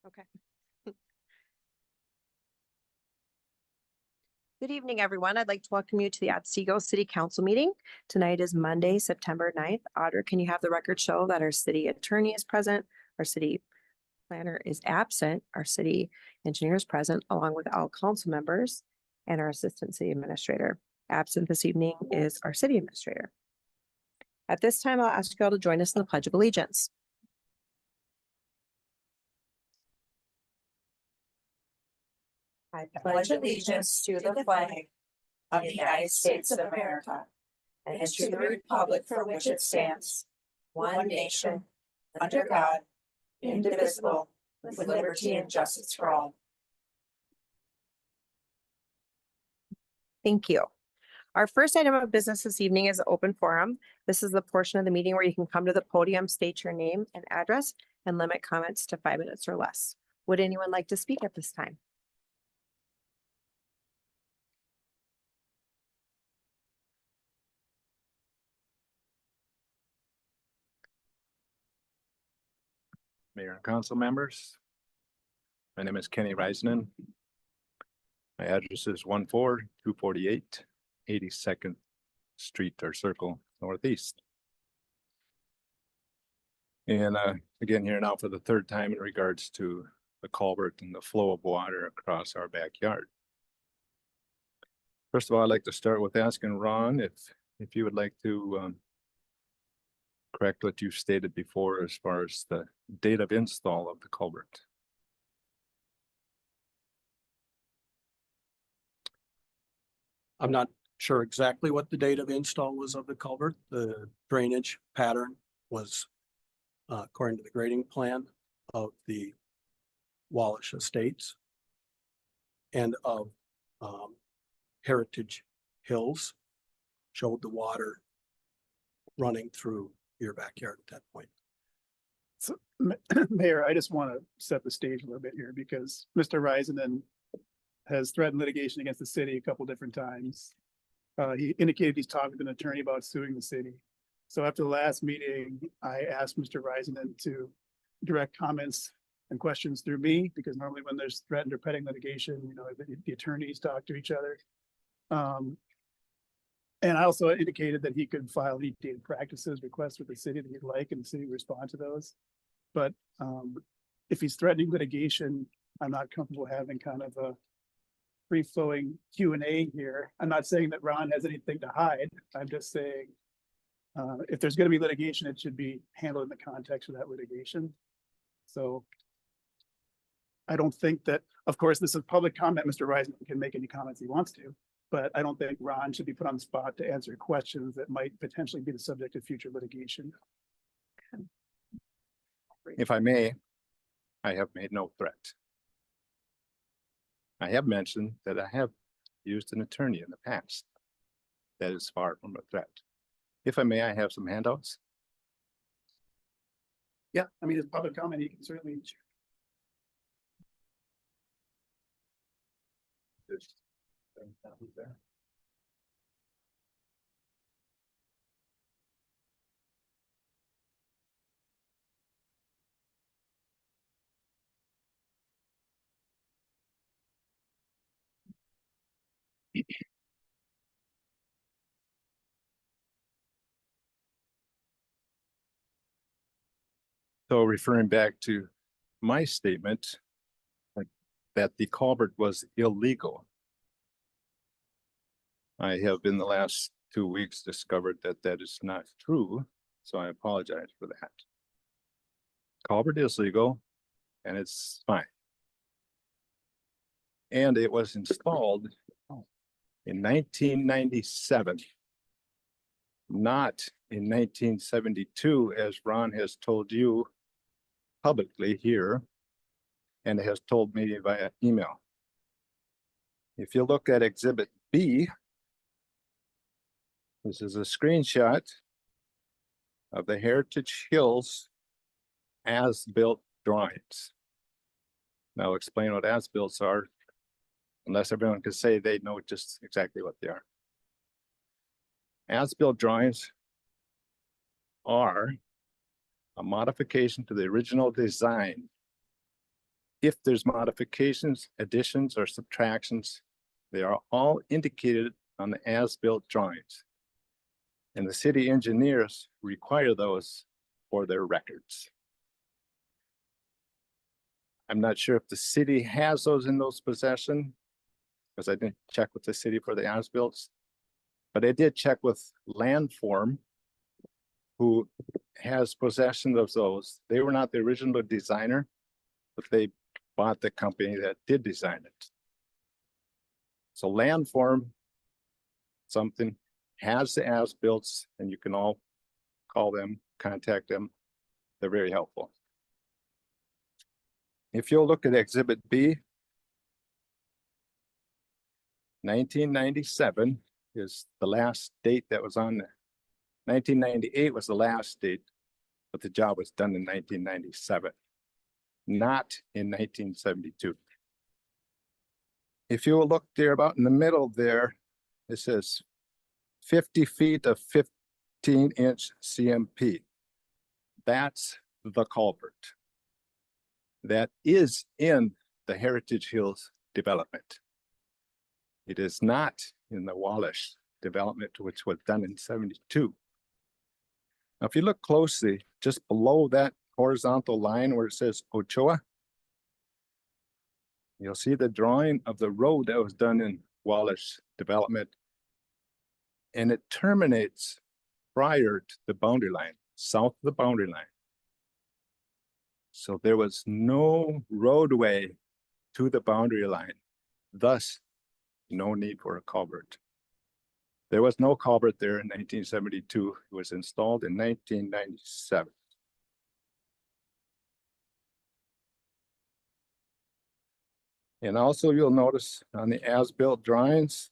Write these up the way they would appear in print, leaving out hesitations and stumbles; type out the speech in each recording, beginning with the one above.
Okay. Good evening, everyone. I'd like to welcome you to the Otsego City Council meeting. Tonight is Monday, September 9th. Audra, can you have the record show that our city attorney is present, our city planner is absent, our city engineer is present, along with all council members and our assistant city administrator. Absent this evening is our city administrator. At this time, I'll ask you all to join us in the Pledge of Allegiance. I pledge allegiance to the flag of the United States of America and to the republic for which it stands, one nation, under God, indivisible, with liberty and justice for all. Thank you. Our first item of business this evening is open forum. This is the portion of the meeting where you can come to the podium, state your name and address, and limit comments to 5 minutes or less. Would anyone like to speak at this time? Mayor and council members. My name is Kenny Reisman. My address is 14248 82nd Street or Circle Northeast. And again, here now for the third time in regards to the culvert and the flow of water across our backyard. First of all, I'd like to start with asking Ron if you would like to correct what you stated before as far as the date of install of the culvert. I'm not sure exactly what the date of install was of the culvert. The drainage pattern was according to the grading plan of the Wallish Estates and of Heritage Hills, showed the water running through your backyard at that point. So, Mayor, I just want to set the stage a little bit here because Mr. Reisman has threatened litigation against the city a couple different times. He indicated he's talking with an attorney about suing the city. So after the last meeting, I asked Mr. Reisman to direct comments and questions through me because normally when there's threatened or pending litigation, you know, the attorneys talk to each other. And I also indicated that he could file any data practices requests with the city that he'd like, and the city would respond to those. But if he's threatening litigation, I'm not comfortable having kind of a free-flowing Q&A here. I'm not saying that Ron has anything to hide. I'm just saying if there's going to be litigation, it should be handled in the context of that litigation. So I don't think that, of course, this is public comment. Mr. Reisman can make any comments he wants to. But I don't think Ron should be put on the spot to answer questions that might potentially be the subject of future litigation. If I may, I have made no threat. I have mentioned that I have used an attorney in the past. That is far from a threat. If I may, I have some handouts. Yeah, I mean, it's public comment. You can certainly. There. So referring back to my statement that the culvert was illegal, I have in the last 2 weeks discovered that that is not true. So I apologize for that. Culvert is legal and it's fine. And it was installed in 1997, not in 1972, as Ron has told you publicly here and has told me via email. If you look at Exhibit B, this is a screenshot of the Heritage Hills as-built drawings. Now I'll explain what as-builts are, unless everyone can say they know just exactly what they are. As-built drawings are a modification to the original design if there's modifications, additions, or subtractions, they are all indicated on the as-built drawings. And the city engineers require those for their records. I'm not sure if the city has those in those possession, because I didn't check with the city for the as-bills. But I did check with Landform, who has possession of those. They were not the original designer, but they bought the company that did design it. So Landform, something, has the as-bills, and you can all call them, contact them. They're very helpful. If you'll look at Exhibit B, 1997 is the last date that was on there. 1998 was the last date, but the job was done in 1997, not in 1972. If you will look there about in the middle there, it says 50 feet of 15-inch CMP. That's the culvert that is in the Heritage Hills development. It is not in the Wallace development, which was done in 72. Now, if you look closely, just below that horizontal line where it says Ochoa, you'll see the drawing of the road that was done in Wallace development. And it terminates prior to the boundary line, south of the boundary line. So there was no roadway to the boundary line, thus no need for a culvert. There was no culvert there in 1972. It was installed in 1997. And also you'll notice on the as-built drawings,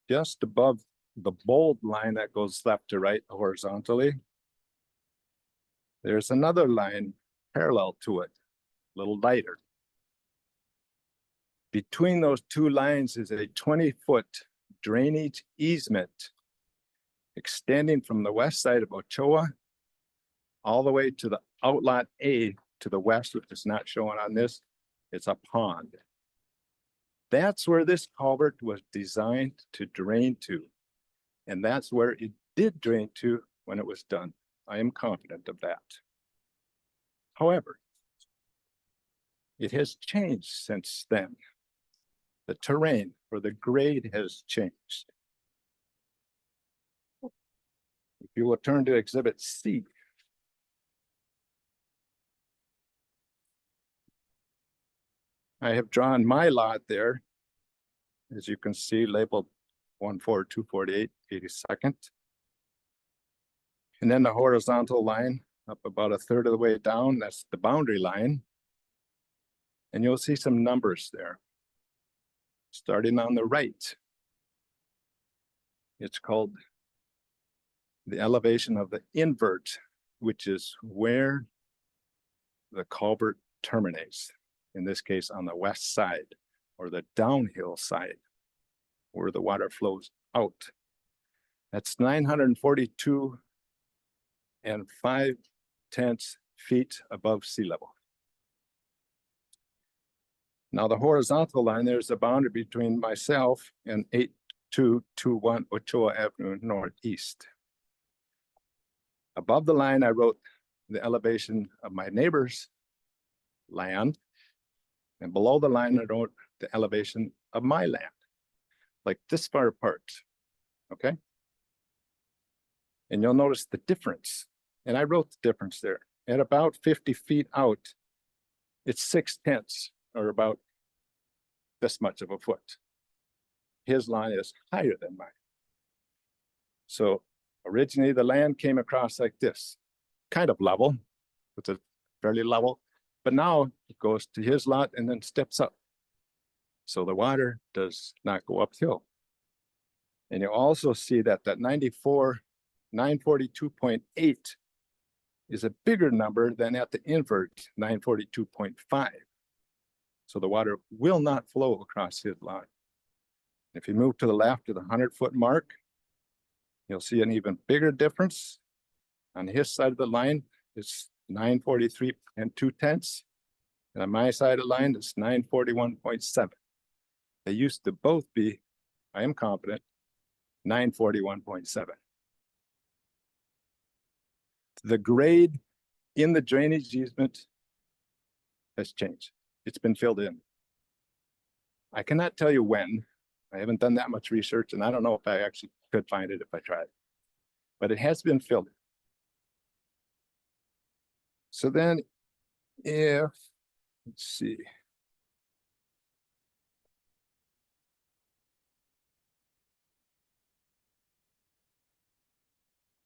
just above the bold line that goes left to right horizontally, there's another line parallel to it, a little lighter. Between those two lines is a 20-foot drainage easement extending from the west side of Ochoa all the way to the outlot A to the west, which is not shown on this. It's a pond. That's where this culvert was designed to drain to. And that's where it did drain to when it was done. I am confident of that. However, it has changed since then. The terrain or the grade has changed. If you will turn to Exhibit C. I have drawn my lot there, as you can see, labeled 14248 82nd. And then the horizontal line up about a third of the way down, that's the boundary line. And you'll see some numbers there. Starting on the right, it's called the elevation of the invert, which is where the culvert terminates. In this case, on the west side or the downhill side where the water flows out. That's 942 and 5/10 feet above sea level. Now the horizontal line, there's the boundary between myself and 8221 Ochoa Avenue Northeast. Above the line, I wrote the elevation of my neighbor's land. And below the line, I wrote the elevation of my land, like this far apart, okay? And you'll notice the difference. And I wrote the difference there. At about 50 feet out, it's 6/10 or about this much of a foot. His line is higher than mine. So originally the land came across like this, kind of level, it's a fairly level, but now it goes to his lot and then steps up. So the water does not go uphill. And you also see that 942.8 is a bigger number than at the invert 942.5. So the water will not flow across his line. If you move to the left to the 100-foot mark, you'll see an even bigger difference. On his side of the line, it's 943 and 2/10. And on my side of the line, it's 941.7. They used to both be, I am confident, 941.7. The grade in the drainage easement has changed. It's been filled in. I cannot tell you when. I haven't done that much research, and I don't know if I actually could find it if I tried. But it has been filled in. So then if, let's see.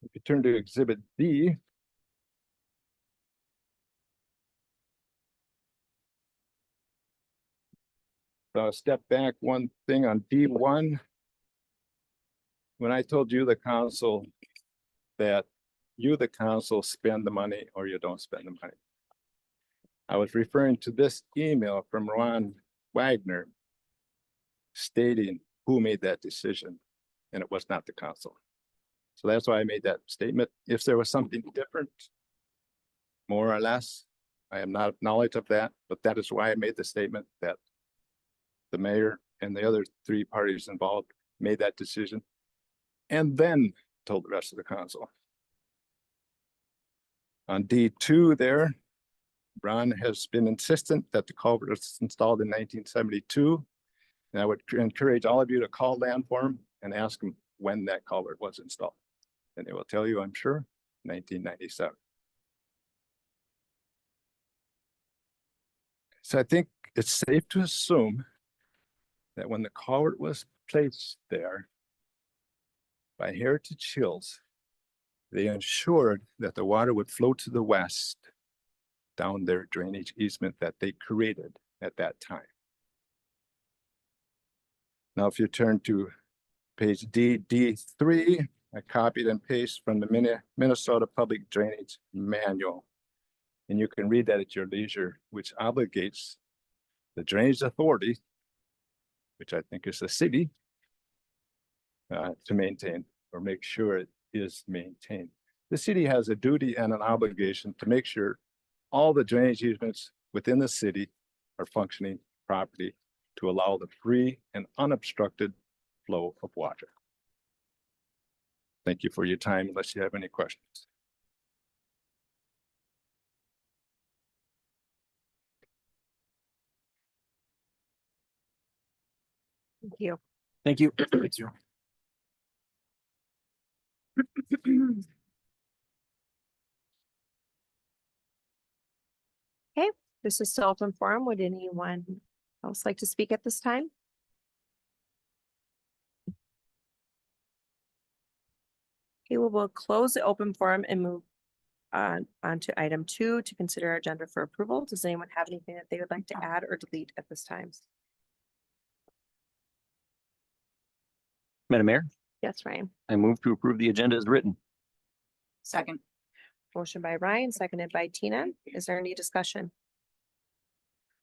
If you turn to Exhibit D, so I'll step back one thing on D1. When I told you, the council, that you, the council, spend the money or you don't spend the money, I was referring to this email from Ron Wagner stating who made that decision, and it was not the council. So that's why I made that statement. If there was something different, more or less, I have not knowledge of that, but that is why I made the statement that the mayor and the other three parties involved made that decision and then told the rest of the council. On D2 there, Ron has been insistent that the culvert was installed in 1972. And I would encourage all of you to call land for him and ask him when that culvert was installed. And they will tell you, I'm sure, 1997. So I think it's safe to assume that when the culvert was placed there by Heritage Hills, they ensured that the water would flow to the west down their drainage easement that they created at that time. Now, if you turn to page D3, I copied and pasted from the Minnesota Public Drainage Manual. And you can read that at your leisure, which obligates the Drainage Authority, which I think is the city, to maintain or make sure it is maintained. The city has a duty and an obligation to make sure all the drainage easements within the city are functioning properly to allow the free and unobstructed flow of water. Thank you for your time, unless you have any questions. Thank you. Thank you. Okay, this is still open forum. Would anyone else like to speak at this time? Okay, we'll close the open forum and move on to item 2 to consider our agenda for approval. Does anyone have anything that they would like to add or delete at this time? Madam Mayor, Yes, Ryan. I move to approve the agenda as written. Second. Motion by Ryan, seconded by Tina. Is there any discussion?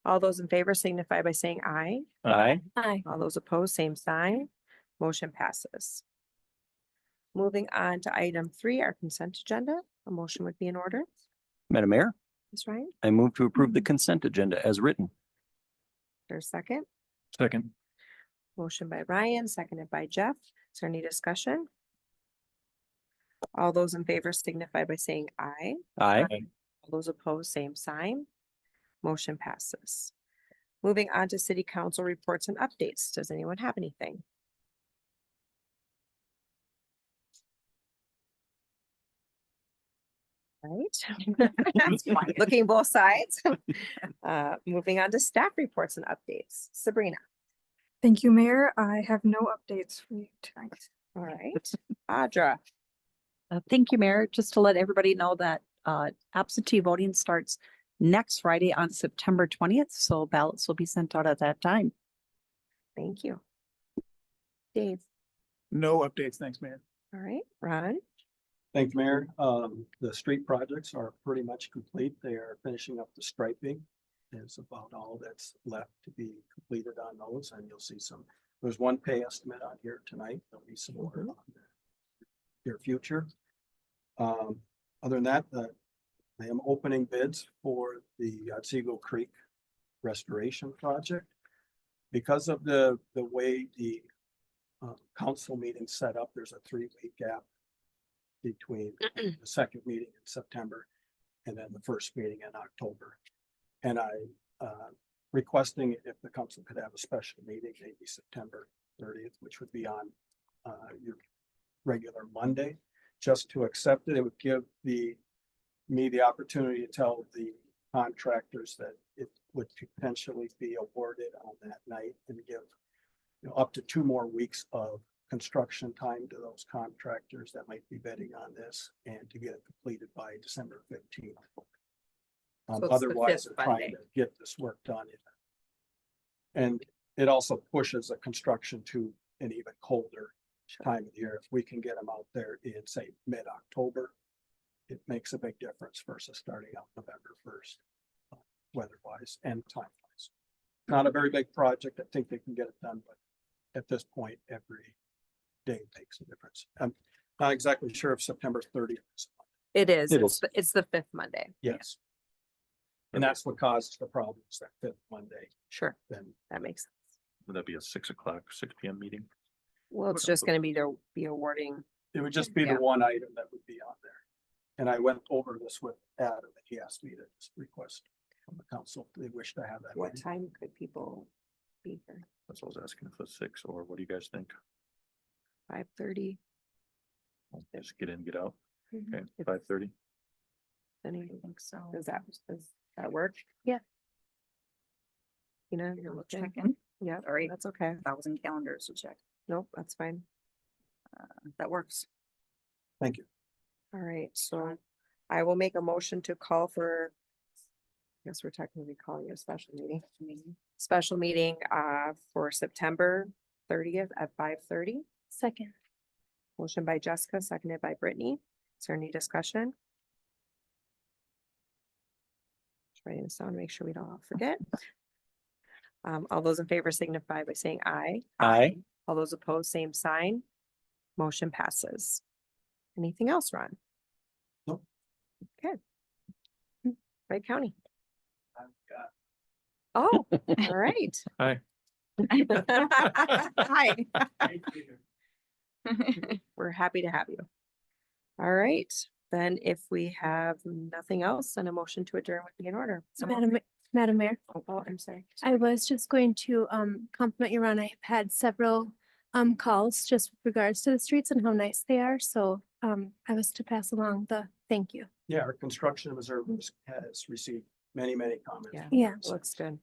All those in favor signify by saying aye. Aye. Aye. All those opposed, same sign. Motion passes. Moving on to item 3, our consent agenda. A motion would be in order. Madam Mayor, Ms. Ryan, I move to approve the consent agenda as written. there's a second. Second. Motion by Ryan, seconded by Jeff. Is there any discussion? All those in favor signify by saying aye. Aye. All those opposed, same sign. Motion passes. Moving on to city council reports and updates. Does anyone have anything? Right. That's fine. Looking both sides. Moving on to staff reports and updates. Sabrina. Thank you, Mayor. I have no updates for you tonight. All right. Audra. Thank you, Mayor. Just to let everybody know that absentee voting starts next Friday on September 20th, so ballots will be sent out at that time. Thank you. Dave. No updates, thanks, Mayor. All right. Ron. Thank you, Mayor. The street projects are pretty much complete. They are finishing up the striping. Is about all that's left to be completed on those, and you'll see some, there's one pay estimate on here tonight. There'll be some more on the near future. Other than that, I am opening bids for the Otsego Creek restoration project. Because of the way the council meeting set up, there's a 3-week gap between the second meeting in September and then the first meeting in October. And I requesting if the council could have a special meeting, maybe September 30th, which would be on your regular Monday, just to accept it. It would give me the opportunity to tell the contractors that it would potentially be awarded on that night and give up to 2 more weeks of construction time to those contractors that might be bidding on this and to get it completed by December 15th. So it's the Otherwise, fifth they're trying Monday. to get this work done. And it also pushes the construction to an even colder time of the year. If we can get them out there in, say, mid-October, it makes a big difference versus starting out November 1st, weather-wise and time-wise. Not a very big project. I think they can get it done, but at this point, every day makes a difference. I'm not exactly sure if September 30th is. It is. It It's is. it's the fifth Monday. Yes. And that's what causes the problems, that 5th Monday, Sure, then. that makes sense. Would that be a 6 PM meeting? Well, it's just gonna be to be awarding. It would just be the Yeah. one item that would be on there. And I went over this with Adam and he asked me to just request from the council, if they wish to have that. What meeting. time could people be here? That's what I was asking, if it's 6, or what do you guys think? 5:30? Just get in, get out. Okay, If 5:30. any, I think so. does that work? Yeah. You know, you're looking, Check in. yeah, Sorry. that's okay. 1,000 calendars to check. Nope, that's fine. That works. Thank you. All right, so I will make a motion to call for. I guess we're technically calling it a special meeting. Special meeting for September 30th at 5:30. Second. Motion by Jessica, seconded by Brittany. Is there any discussion? Just writing this down to make sure we don't all forget. All those in favor signify by saying aye. Aye. All those opposed, same sign. Motion passes. Anything else, Ron? Nope. Okay. Wright County. I've got Oh, all right. Hi. Hi. We're happy to have you. All right, then if we have nothing else, then a motion to adjourn would be in order. Madam Mayor, Oh, I'm sorry. I was just going to compliment you, Ron. I've had several calls just with regards to the streets and how nice they are. So I was to pass along the thank you. Yeah, our construction reserve has received many, many comments. Yeah. Yeah. Looks good.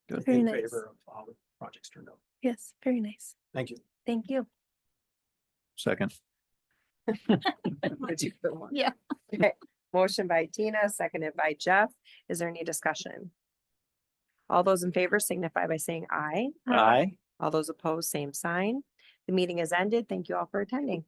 Very In nice. favor of how the projects turned out. Yes, very nice. Thank you. Thank you. Second. Yeah. Okay, motion by Tina, seconded by Jeff. Is there any discussion? All those in favor signify by saying aye. Aye. All those opposed, same sign. The meeting is ended. Thank you all for attending.